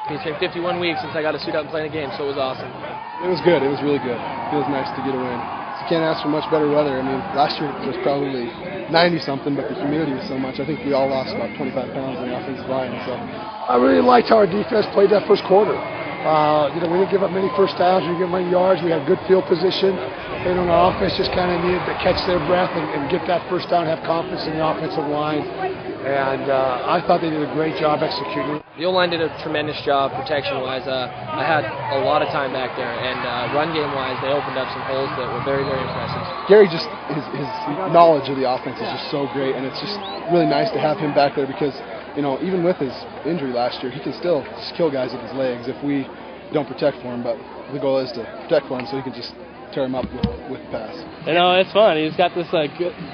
It's been 51 weeks since I got to suit up and play in a game, so it was awesome. It was good. It was really good. It feels nice to get a win. You can't ask for much better weather. I mean, last year it was probably 90-something, but the humidity was so much. I think we all lost about 25 pounds on the offensive line. So I really liked how our defense played that first quarter. We didn't give up many first downs. We didn't give up many yards. We had good field position. And on our offense just kind of needed to catch their breath and get that first down, have confidence in the offensive line. And I thought they did a great job executing. The O-line did a tremendous job protection-wise. I had a lot of time back there, and run game-wise, they opened up some holes that were very, very impressive. Gary, just his knowledge of the offense is just so great, and it's just really nice to have him back there because, even with his injury last year, he can still just kill guys with his legs if we don't protect for him. But the goal is to protect for him so he can just tear him up with the pass. It's fun. He's got this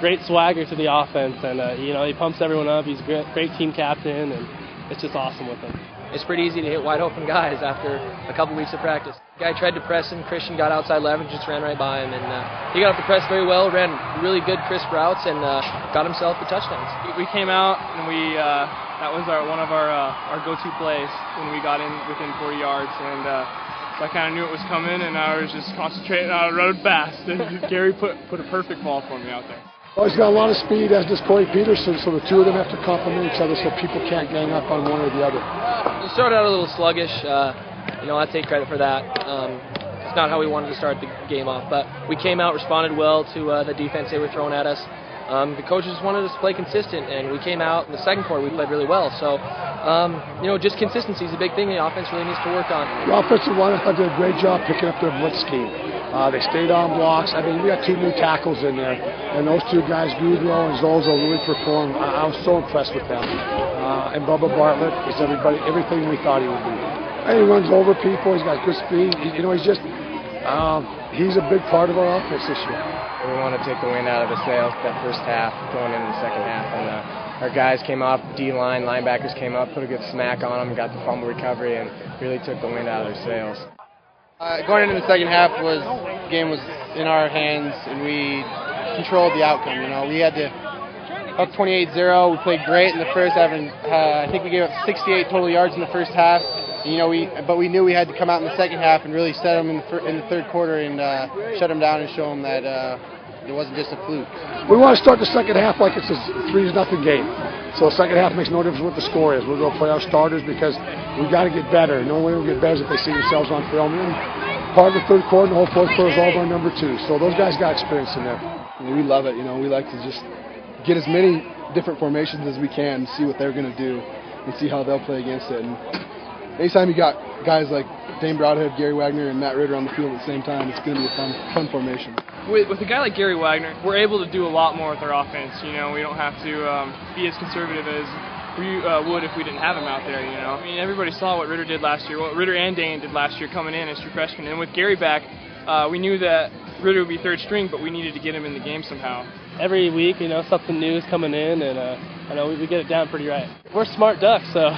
great swagger to the offense, and he pumps everyone up. He's a great team captain, and it's just awesome with him. It's pretty easy to hit wide open guys after a couple weeks of practice. The guy tried to press him. Christian got outside leverage, just ran right by him, and he got off the press very well, ran really good crisp routes, and got himself the touchdowns. We came out, and that was one of our go-to plays when we got in within 40 yards, and so I kind of knew it was coming, and I was just concentrating. I rode fast, and Gary put a perfect ball for me out there. Well, he's got a lot of speed, as does Corey Peterson, so the two of them have to complement each other so people can't gang up on one or the other. We started out a little sluggish. I take credit for that. It's not how we wanted to start the game off, but we came out, responded well to the defense they were throwing at us. The coaches wanted us to play consistent, and we came out in the second quarter. We played really well. So, just consistency is a big thing the offense really needs to work on. The offensive line, I thought, did a great job picking up their blitz scheme. They stayed on blocks. I mean, we got two new tackles in there, and those two guys, Goudreau and Zozo, really performed. I was so impressed with them. And Bubba Bartlett is everything we thought he would be. And he runs over people. He's got good speed. He's a big part of our offense this year. We want to take the wind out of the sails that first half, going into the second half. And our guys came up, D-line, linebackers came up, put a good smack on them, got the fumble recovery, and really took the wind out of their sails. Going into the second half, the game was in our hands, and we controlled the outcome. We had to up 28-0. We played great in the first half, and I think we gave up 68 total yards in the first half. But we knew we had to come out in the second half and really set them in the third quarter and shut them down and show them that it wasn't just a fluke. We want to start the second half like it's a 3-0 game. So the second half makes no difference what the score is. We're going to play our starters because we've got to get better. No way we'll get better if they see themselves on film. And part of the third quarter and the whole fourth quarter is all of our number two. So those guys got experience in there. We love it. We like to just get as many different formations as we can and see what they're going to do and see how they'll play against it. And anytime you got guys like Dane Broadhead, Gary Wagner, and Matt Ritter on the field at the same time, it's going to be a fun formation. With a guy like Gary Wagner, we're able to do a lot more with our offense. We don't have to be as conservative as we would if we didn't have him out there. I mean, everybody saw what Ritter did last year, what Ritter and Dane did last year coming in as true freshmen. And with Gary back, we knew that Ritter would be third string, but we needed to get him in the game somehow. Every week, something new is coming in, and I know we get it down pretty right. We're smart ducks, so.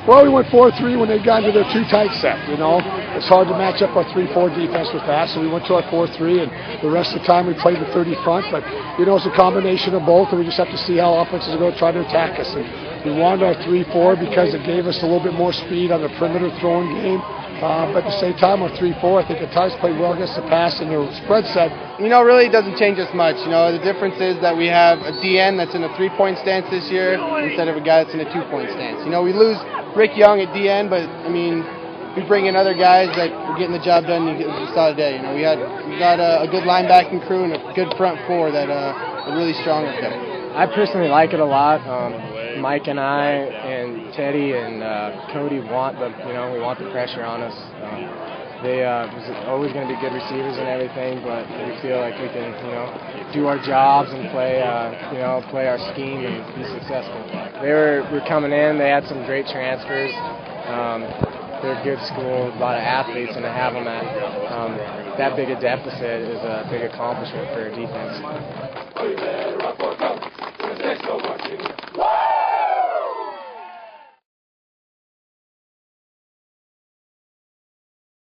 Well, we went 4-3 when they got into their too tight set, It's hard to match up our 3-4 defense with that, so we went to our 4-3, and the rest of the time we played the 30 front, but, it's a combination of both, and we just have to see how offenses are going to try to attack us. And we wanted our 3-4 because it gave us a little bit more speed on the perimeter throwing game, but at the same time, our 3-4, I think at times played well against the pass, and their spread set. Really it doesn't change us much. The difference is that we have a DN that's in a 3-point stance this year instead of a guy that's in a 2-point stance. We lose Rick Young at DN, but we bring in other guys that are getting the job done. You saw today. We got a good linebacking crew and a good front four that are really strong up there. I personally like it a lot. Mike and I and Teddy and Cody want we want the pressure on us. There's always going to be good receivers and everything, but we feel like we can do our jobs and play our scheme and be successful. They were coming in. They had some great transfers. They're a good school, a lot of athletes, and to have them at that big a deficit is a big accomplishment for our defense.